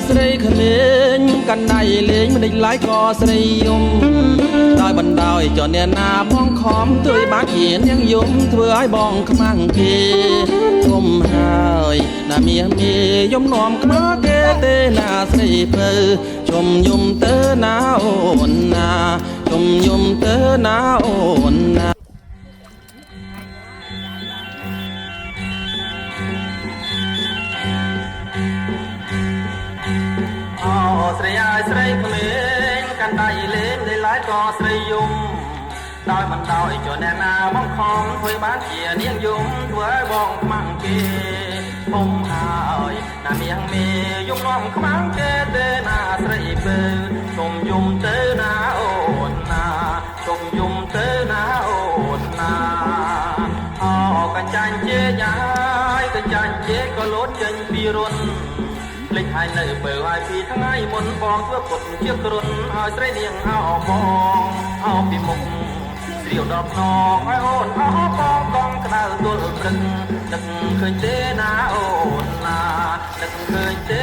ស្រីក្មេងកាន់ដៃលេងមិនដេញឡាយក៏ស្រីយំដោយបណ្ដោយចនអ្នកណាបងខំជួយបាច់ជានាងយំធ្វើឲ្យបងខ្មាំងគេធំហើយណាមាសមេយំនាំខ្មាគេទេណាស្រីពើជុំយំទៅណាអូនណាជុំយំទៅណាអូនណាស្រីអើយស្រីក្មេងកាន់ដៃលេងលេងឡាយក៏ស្រីយំដោយមិនដោយចុះអ្នកណាបងខំធ្វើបានជានាងយំធ្វើឲ្យបងខ្មាំងគេពុំហើយណានាងមេយំនាំខ្មាំងគេទេណាស្រីពើសុំយំទៅណាអូនណាសុំយំទៅណាអូនណាអូកញ្ចាញ់ជាយ៉ាយកញ្ចាញ់ជាក៏លោតចេញពីរុនលេចហើយនៅបើឲ្យពីថ្ងៃមុនបងធ្វើពុតជាគ្រុនឲ្យស្រីនាងអោបងអោពីមុខស្រីដល់ខ្នងឲ្យអូនអោបងកងក្តៅទល់ព្រឹកនឹកឃើញទេណាអូនណានឹកឃើញទេ